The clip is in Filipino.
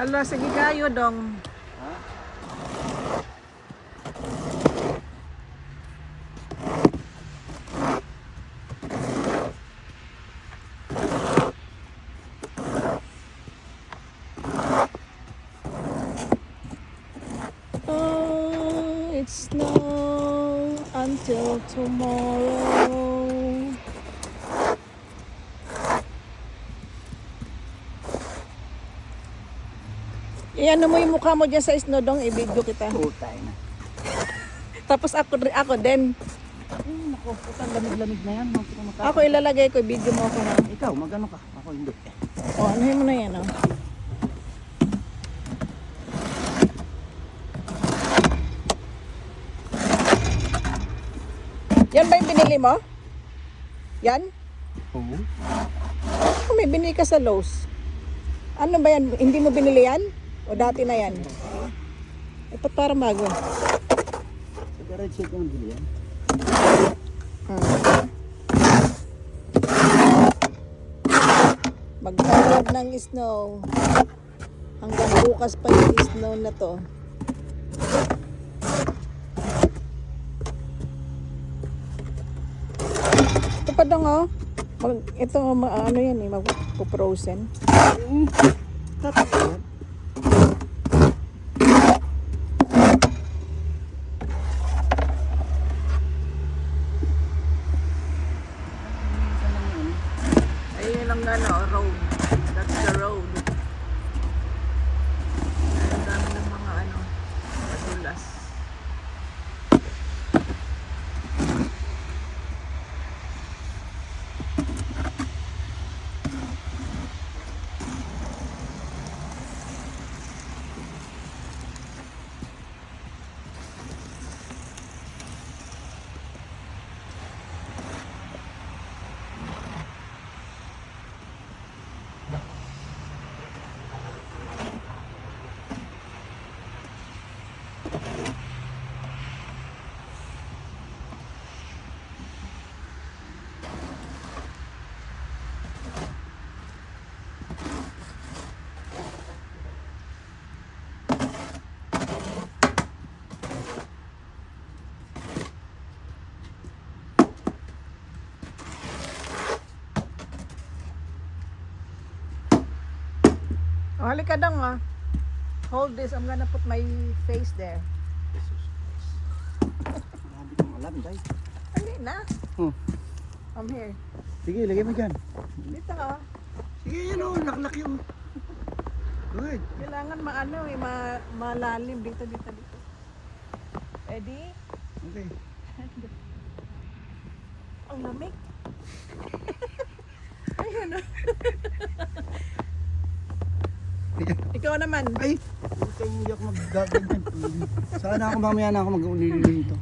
Ala, sige kayo dong. Ha? Oh, it's snow until tomorrow. Iyan mo yung mukha mo dyan sa snow dong, i-video kita. Putay na. Tapos ako din. Naku, putang lamig-lamig na yan. Ako ilalagay ko, video mo ako na. Ikaw, magano ka? Ako hindi. O, anuhin mo na yan, oh. Yan ba yung binili mo? Yan? Oo. Oh, may binili ka sa Lowe's. Ano ba yan? Hindi mo binili yan? O dati na yan? Ito para bago. Sa garage set yung bili yan. Magkaroon ng snow. Hanggang bukas pa yung snow na to. Ito pa dong, oh. Ito, ano yan eh, magpo-frozen. Tapos yan. Ayun ang road. That's the road. Ang dami ng mga madulas. Oh, halika dong, ah. Hold this. I'm gonna put my face there. Marami kang alam, day. Hindi na. Hmm. I'm here. Sige, lagay mo dyan. Dito ka, oh. Sige, yan o. Naklak yun. Good. Kailangan malalim dito. Ready? Okay. Ang lamig. Ayun, oh. Ikaw naman. Ay! Huwag kayong hindi ako mag-gaganyan. Sana ako mamaya na ako mag-ulilin ito.